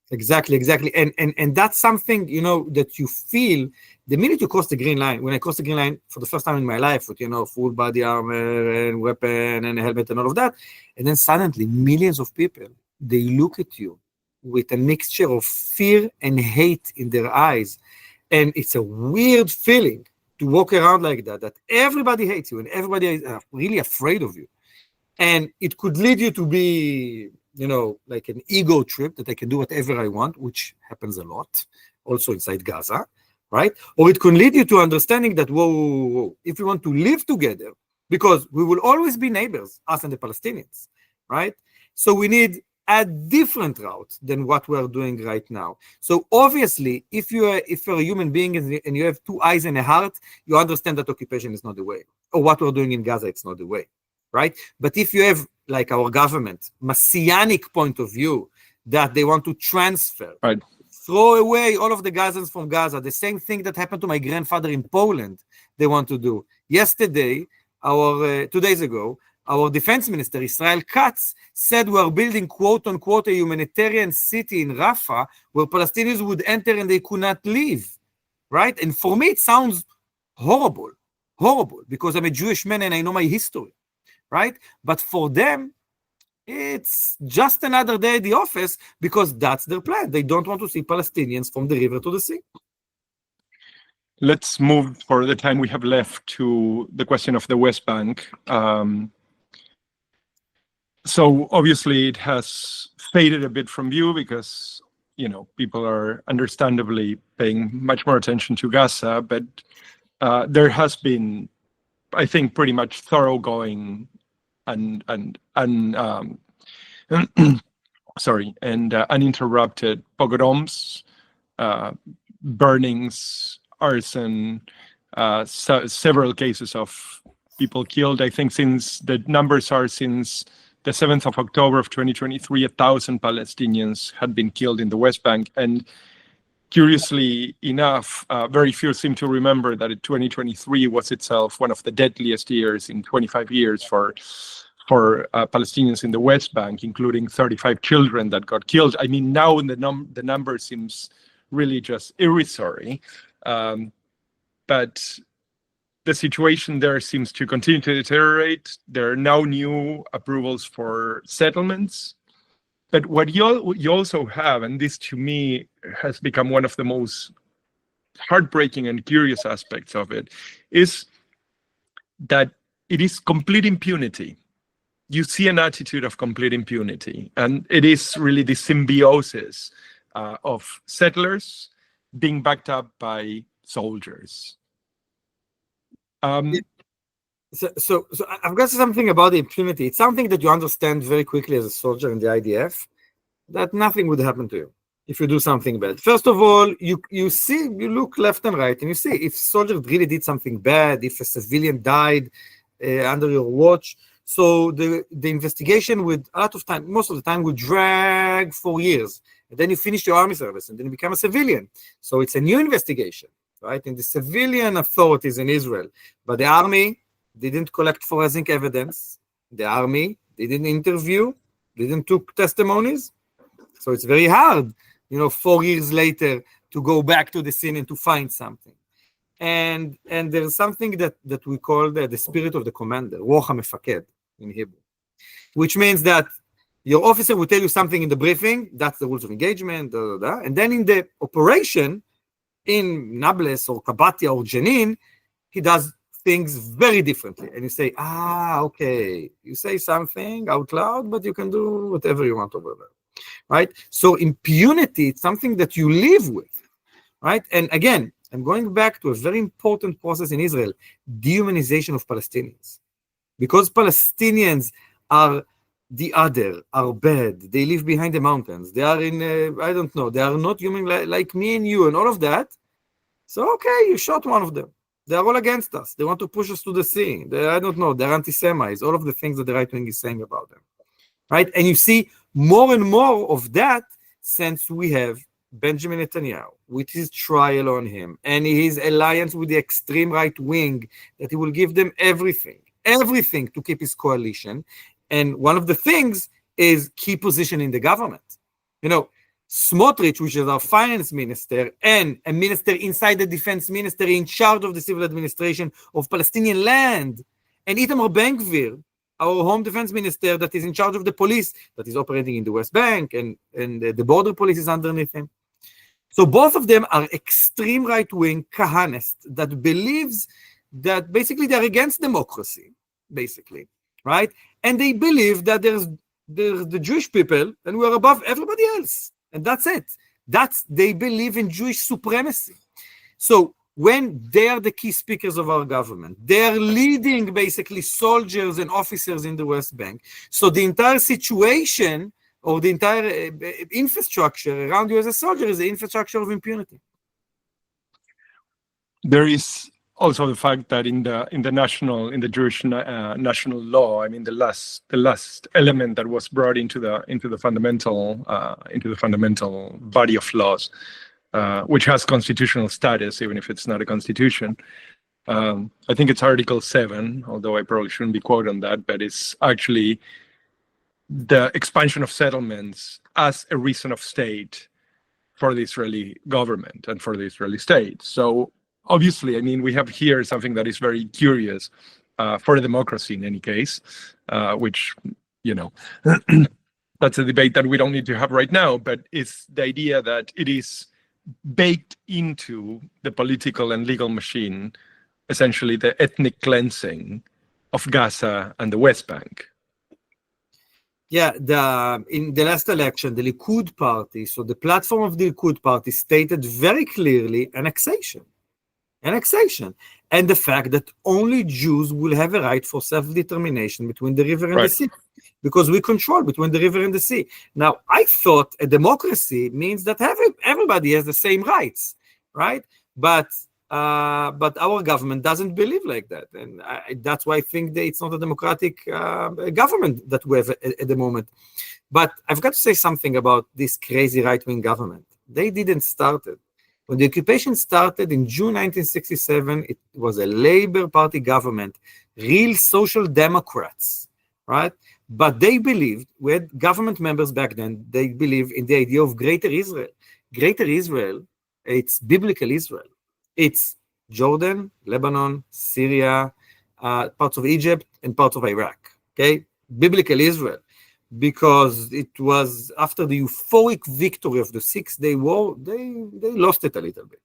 Exactly. And that's something, that you feel the minute you cross the green line. When I crossed the green line for the first time in my life with, full body armor and weapon and a helmet and all of that. And then suddenly millions of people, they look at you with a mixture of fear and hate in their eyes. And it's a weird feeling to walk around like that everybody hates you and everybody is really afraid of you. And it could lead you to be, like an ego trip that I can do whatever I want, which happens a lot, also inside Gaza, right? Or it can lead you to understanding that, whoa, if we want to live together, because we will always be neighbors, us and the Palestinians, right? So we need a different route than what we're doing right now. So obviously, if you're a human being and you have two eyes and a heart, you understand that occupation is not the way, or what we're doing in Gaza, it's not the way. Right? But if you have, like our government, messianic point of view that they want to transfer, right, throw away all of the Gazans from Gaza, the same thing that happened to my grandfather in Poland, they want to do. Yesterday, 2 days ago, our defense minister, Israel Katz, said we are building, quote unquote, a humanitarian city in Rafah where Palestinians would enter and they could not leave. Right? And for me, it sounds horrible, because I'm a Jewish man and I know my history. Right? But for them, it's just another day at the office because that's their plan. They don't want to see Palestinians from the river to the sea. Let's move for the time we have left to the question of the West Bank. So obviously it has faded a bit from view because, people are understandably paying much more attention to Gaza, but there has been, I think, pretty much thoroughgoing and uninterrupted pogroms, burnings, arson, several cases of people killed. I think since the 7th of October of 2023, 1,000 Palestinians had been killed in the West Bank. And curiously enough, very few seem to remember that 2023 was itself one of the deadliest years in 25 years for Palestinians in the West Bank, including 35 children that got killed. I mean, now the number seems really just irrisory, but the situation there seems to continue to deteriorate. There are now new approvals for settlements. But what you also have, and this to me has become one of the most heartbreaking and curious aspects of it, is that it is complete impunity. You see an attitude of complete impunity, and it is really the symbiosis of settlers being backed up by soldiers. So I've got something about the impunity. It's something that you understand very quickly as a soldier in the IDF, that nothing would happen to you if you do something bad. First of all, you look left and right, and you see if soldiers really did something bad, if a civilian died under your watch. So the investigation would, most of the time, would drag for years. And then you finish your army service, and then you become a civilian. So it's a new investigation, right? In the civilian authorities in Israel. But the army didn't collect forensic evidence. The army didn't interview, didn't took testimonies. So it's very hard, 4 years later to go back to the scene and to find something. And there's something that we call the spirit of the commander, Roch HaMefaked in Hebrew, which means that your officer will tell you something in the briefing, that's the rules of engagement, and then in the operation, in Nablus or Kabatia or Jenin, he does things very differently. And you say, okay, you say something out loud, but you can do whatever you want over there, right? So impunity, it's something that you live with, right? And again, I'm going back to a very important process in Israel, dehumanization of Palestinians. Because Palestinians are the other, are bad, they live behind the mountains, they are they are not human like me and you and all of that. So, okay, you shot one of them. They are all against us. They want to push us to the sea. They're anti-Semites, all of the things that the right wing is saying about them, right? And you see more and more of that since we have Benjamin Netanyahu, with his trial on him, and his alliance with the extreme right wing, that he will give them everything to keep his coalition. And one of the things is key position in the government. Smotrich, which is our finance minister, and a minister inside the defense ministry in charge of the civil administration of Palestinian land, and Itamar Ben-Gvir, our home defense minister that is in charge of the police that is operating in the West Bank, and the border police is underneath him. So both of them are extreme right-wing Kahanists that believes that basically they're against democracy, basically, right? And they believe that there's the Jewish people and we're above everybody else. And that's it. They believe in Jewish supremacy. So when they are the key speakers of our government, they are leading basically soldiers and officers in the West Bank. So the entire situation or the entire infrastructure around you as a soldier is the infrastructure of impunity. There is also the fact that in the Jewish national law, I mean, the last element that was brought into the fundamental body of laws, which has constitutional status, even if it's not a constitution. I think it's Article 7, although I probably shouldn't be quoted on that, but it's actually the expansion of settlements as a reason of state for the Israeli government and for the Israeli state. So obviously, I mean, we have here something that is very curious for democracy in any case, which, that's a debate that we don't need to have right now, but it's the idea that it is baked into the political and legal machine, essentially the ethnic cleansing of Gaza and the West Bank. Yeah, in the last election, the Likud party, so the platform of the Likud party stated very clearly annexation, and the fact that only Jews will have a right for self-determination between the river and the sea, because we control between the river and the sea. Now, I thought a democracy means that everybody has the same rights, right? But our government doesn't believe like that, and that's why I think that it's not a democratic government that we have at the moment. But I've got to say something about this crazy right-wing government. They didn't start it. When the occupation started in June 1967, it was a Labour Party government, real social democrats, right? But they believed, we had government members back then, they believed in the idea of Greater Israel. Greater Israel, it's biblical Israel. It's Jordan, Lebanon, Syria, parts of Egypt, and parts of Iraq, okay? Biblical Israel. Because it was after the euphoric victory of the 6-day war, they lost it a little bit,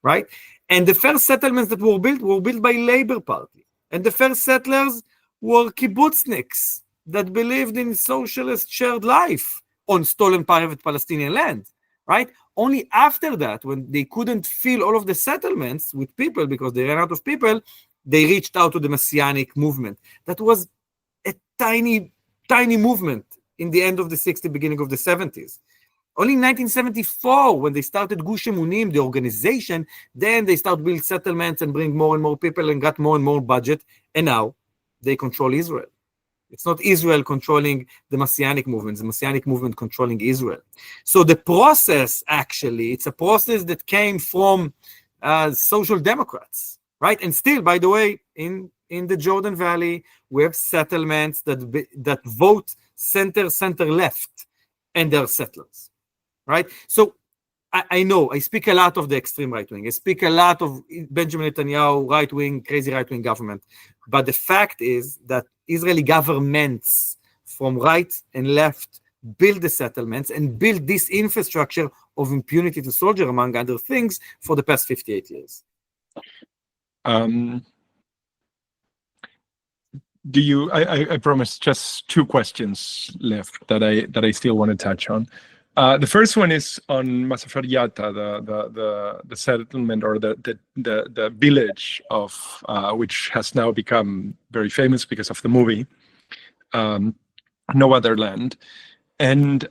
right? And the first settlements that were built by Labour Party. And the first settlers were kibbutzniks that believed in socialist shared life on stolen private Palestinian land, right? Only after that, when they couldn't fill all of the settlements with people because they ran out of people, they reached out to the Messianic movement. That was a tiny movement in the end of the 60s, beginning of the 70s. Only in 1974, when they started Gush Emunim, the organization, then they start build settlements and bring more and more people and got more and more budget. And now they control Israel. It's not Israel controlling the Messianic movement, the Messianic movement controlling Israel. So the process, actually, it's a process that came from social democrats, right? And still, by the way, in the Jordan Valley, we have settlements that vote center left, and they're settlers, right? So I know I speak a lot of the extreme right wing. I speak a lot of Benjamin Netanyahu right wing, crazy right wing government. But the fact is that Israeli governments from right and left build the settlements and build this infrastructure of impunity to soldier, among other things, for the past 58 years. I promise just two questions left that I still want to touch on. The first one is on Masafer Yatta, the settlement or the village of which has now become very famous because of the movie No Other Land, and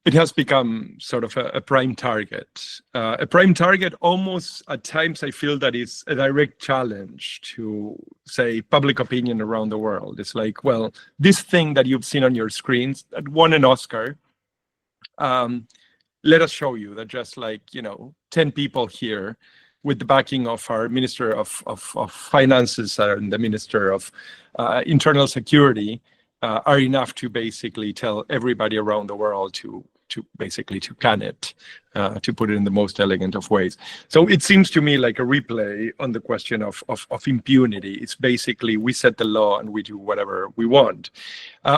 it has become sort of a prime target. A prime target almost at times I feel that is a direct challenge to, say, public opinion around the world. It's like, well, this thing that you've seen on your screens that won an Oscar, let us show you that just like, 10 people here with the backing of our Minister of Finances and the Minister of Internal Security are enough to basically tell everybody around the world to can it, to put it in the most elegant of ways. So it seems to me like a replay on the question of impunity. It's basically we set the law and we do whatever we want.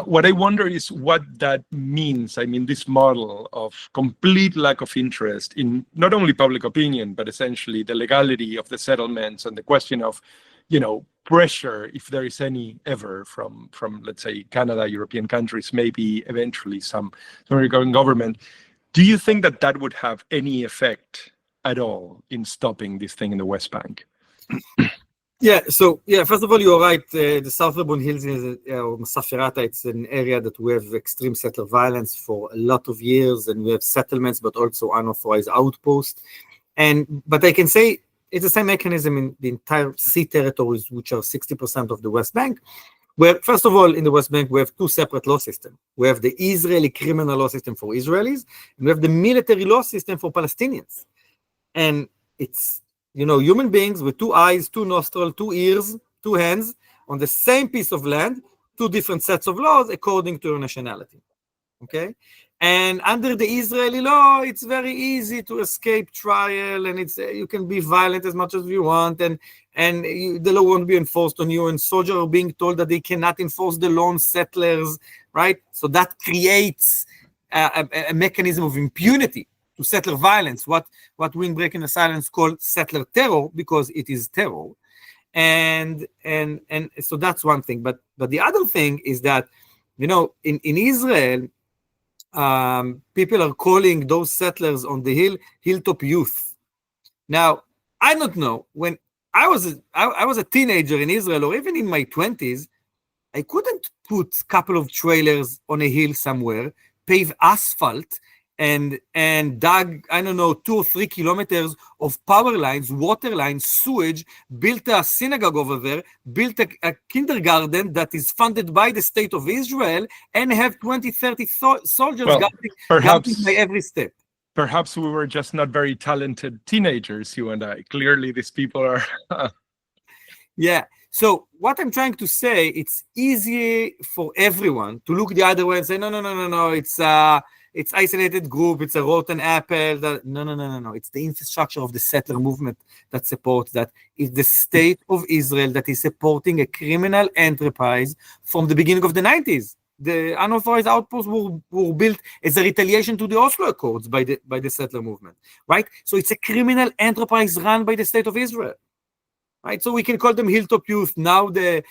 What I wonder is what that means. I mean, this model of complete lack of interest in not only public opinion, but essentially the legality of the settlements and the question of, pressure, if there is any ever from let's say Canada, European countries, maybe eventually some American government. Do you think that would have any effect at all in stopping this thing in the West Bank? So first of all, you're right. The South Lebanon Hills or Masafer Yatta, it's an area that we have extreme settler violence for a lot of years, and we have settlements, but also unauthorized outposts. But I can say it's the same mechanism in the entire sea territories, which are 60% of the West Bank, where, first of all, in the West Bank, we have two separate law systems. We have the Israeli criminal law system for Israelis, and we have the military law system for Palestinians. And it's, human beings with two eyes, two nostrils, two ears, two hands, on the same piece of land, two different sets of laws according to your nationality. Okay? And under the Israeli law, it's very easy to escape trial, and you can be violent as much as you want, and the law won't be enforced on you, and soldiers are being told that they cannot enforce the law on settlers, right? So that creates a mechanism of impunity to settler violence, what Windbreak and the Silence call settler terror, because it is terror. And so that's one thing. But the other thing is that, in Israel, people are calling those settlers on the hill hilltop youth. Now, I don't know, when I was a teenager in Israel, or even in my 20s, I couldn't put a couple of trailers on a hill somewhere, pave asphalt, and dug, 2 or 3 kilometers of power lines, water lines, sewage, built a synagogue over there, built a kindergarten that is funded by the state of Israel, and have 20, 30 soldiers guarding my every step. Perhaps we were just not very talented teenagers, you and I. Clearly, these people are... Yeah. So what I'm trying to say, it's easy for everyone to look the other way and say, no, it's isolated group, it's a rotten apple. No. It's the infrastructure of the settler movement that supports that. It's the state of Israel that is supporting a criminal enterprise from the beginning of the 90s. The unauthorized outposts were built as a retaliation to the Oslo Accords by the settler movement, right? So it's a criminal enterprise run by the state of Israel. Right, so we can call them hilltop youth. Now the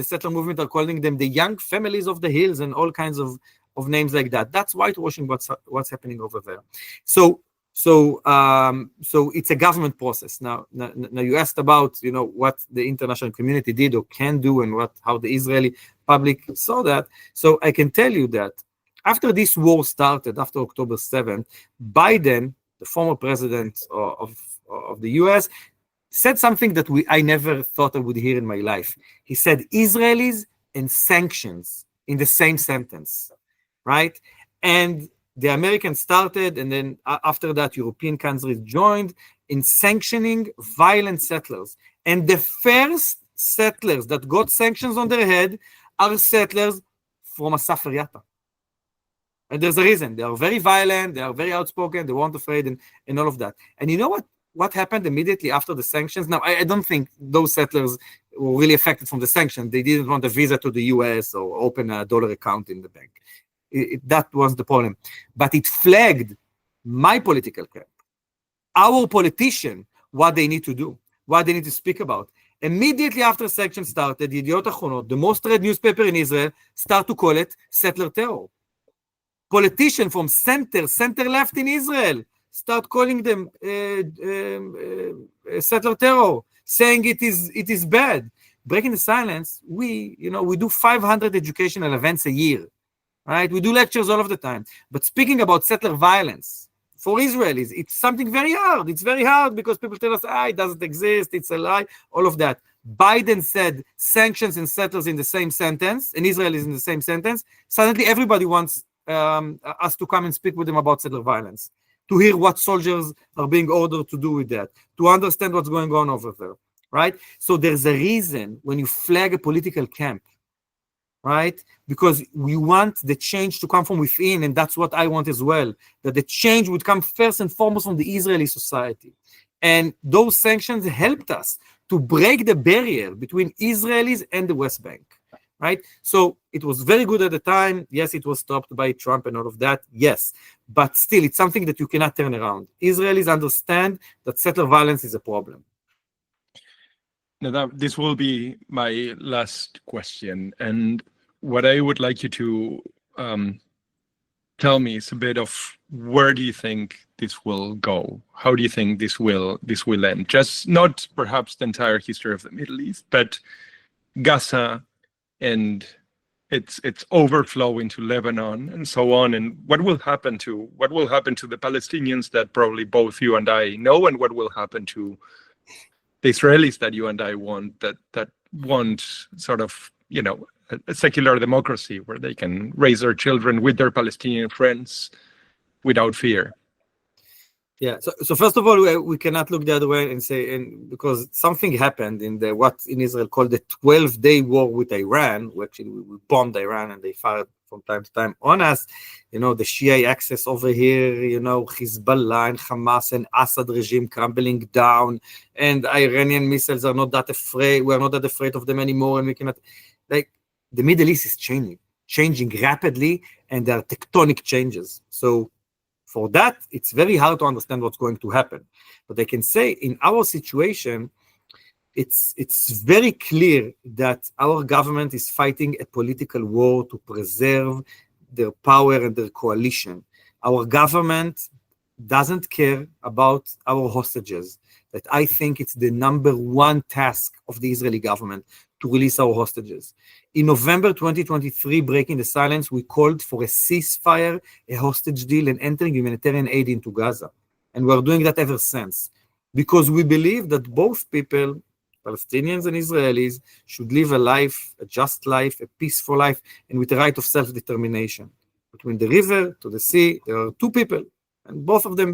settler movement are calling them the young families of the hills and all kinds of names like that. That's whitewashing what's happening over there. So it's a government process. Now you asked about what the international community did or can do, and how the Israeli public saw that. So I can tell you that after this war started, after October 7th, Biden, the former president of the US, said something that I never thought I would hear in my life. He said Israelis and sanctions in the same sentence, right? And the Americans started, and then after that, European countries joined in sanctioning violent settlers. And the first settlers that got sanctions on their head are settlers from Asaf Ariata. And there's a reason. They are very violent, they are very outspoken, they weren't afraid, and all of that. And you know what happened immediately after the sanctions? Now, I don't think those settlers were really affected from the sanctions. They didn't want a visa to the US or open a dollar account in the bank. That was the problem. But it flagged my political camp, our politician, what they need to do, what they need to speak about. Immediately after sanctions started, Yediot Achronot, the most read newspaper in Israel, start to call it settler terror. Politicians from center left in Israel start calling them settler terror, saying it is bad. Breaking the Silence, we do 500 educational events a year, right? We do lectures all of the time. But speaking about settler violence, for Israelis, it's something very hard. It's very hard because people tell us, it doesn't exist, it's a lie, all of that. Biden said sanctions and settlers in the same sentence, and Israel is in the same sentence. Suddenly everybody wants us to come and speak with them about settler violence, to hear what soldiers are being ordered to do with that, to understand what's going on over there, right? So there's a reason when you flag a political camp, right? Because we want the change to come from within, and that's what I want as well, that the change would come first and foremost from the Israeli society. And those sanctions helped us to break the barrier between Israelis and the West Bank, right? So it was very good at the time. Yes, it was stopped by Trump and all of that. Yes, but still, it's something that you cannot turn around. Israelis understand that settler violence is a problem. Now, this will be my last question. And what I would like you to tell me is a bit of where do you think this will go? How do you think this will end? Just not perhaps the entire history of the Middle East, but Gaza and its overflow into Lebanon and so on, and what will happen to the Palestinians that probably both you and I know, and what will happen to the Israelis that you and I want, that want sort of a secular democracy where they can raise their children with their Palestinian friends without fear. Yeah. So first of all, we cannot look the other way and say, because something happened in what in Israel called the 12-day war with Iran. We bombed Iran and they fired from time to time on us. The Shia axis over here, Hezbollah and Hamas and Assad regime crumbling down, and Iranian missiles are not that afraid. We're not that afraid of them anymore, and we cannot. The Middle East is changing rapidly, and there are tectonic changes. So for that, it's very hard to understand what's going to happen. But I can say in our situation, it's very clear that our government is fighting a political war to preserve their power and their coalition. Our government doesn't care about our hostages. That I think it's the #1 task of the Israeli government to release our hostages. In November 2023, breaking the silence, we called for a ceasefire, a hostage deal, and entering humanitarian aid into Gaza. And we're doing that ever since. Because we believe that both people, Palestinians and Israelis, should live a life, a just life, a peaceful life, and with the right of self-determination. Between the river to the sea, there are two people, and both of them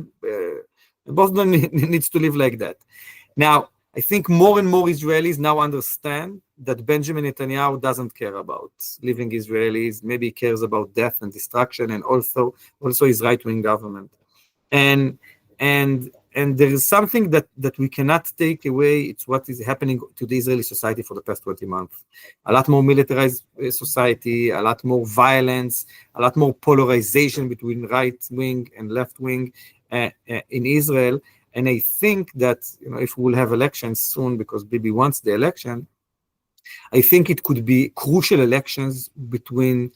needs to live like that. Now, I think more and more Israelis now understand that Benjamin Netanyahu doesn't care about living Israelis. Maybe he cares about death and destruction, and also his right-wing government. And there is something that we cannot take away. It's what is happening to the Israeli society for the past 20 months. A lot more militarized society, a lot more violence, a lot more polarization between right wing and left wing in Israel. And I think that if we'll have elections soon, because Bibi wants the election, I think it could be crucial elections between,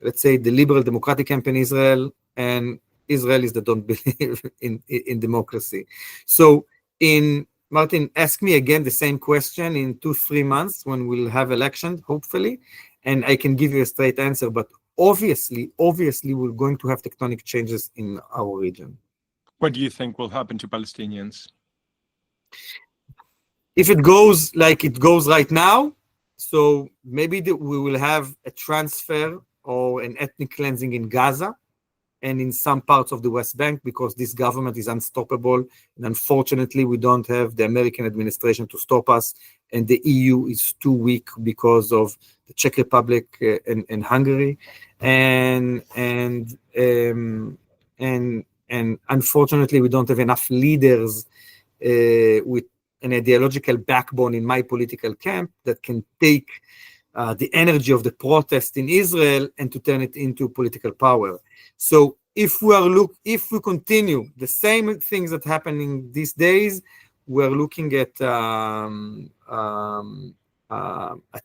let's say, the liberal democratic camp in Israel and Israelis that don't believe in democracy. So Martin, ask me again the same question in 2-3 months when we'll have elections, hopefully, and I can give you a straight answer. But obviously, we're going to have tectonic changes in our region. What do you think will happen to Palestinians? If it goes like it goes right now, so maybe we will have a transfer or an ethnic cleansing in Gaza and in some parts of the West Bank, because this government is unstoppable. And unfortunately, we don't have the American administration to stop us. And the EU is too weak because of the Czech Republic and Hungary. And unfortunately, we don't have enough leaders with an ideological backbone in my political camp that can take the energy of the protest in Israel and to turn it into political power. So if we continue the same things that happening these days, we're looking at a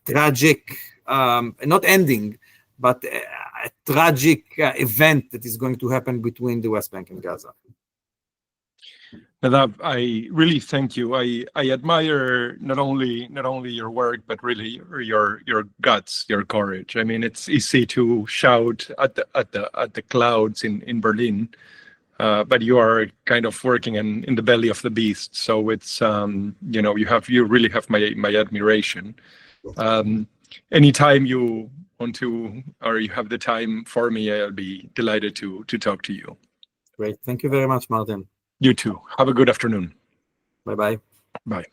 tragic, not ending, but a tragic event that is going to happen between the West Bank and Gaza. Nadav, I really thank you. I admire not only your work, but really your guts, your courage. I mean, it's easy to shout at the clouds in Berlin, but you are kind of working in the belly of the beast. So it's you really have my admiration. Anytime you want to, or you have the time for me, I'll be delighted to talk to you. Great. Thank you very much, Martin. You too. Have a good afternoon. Bye-bye. Bye.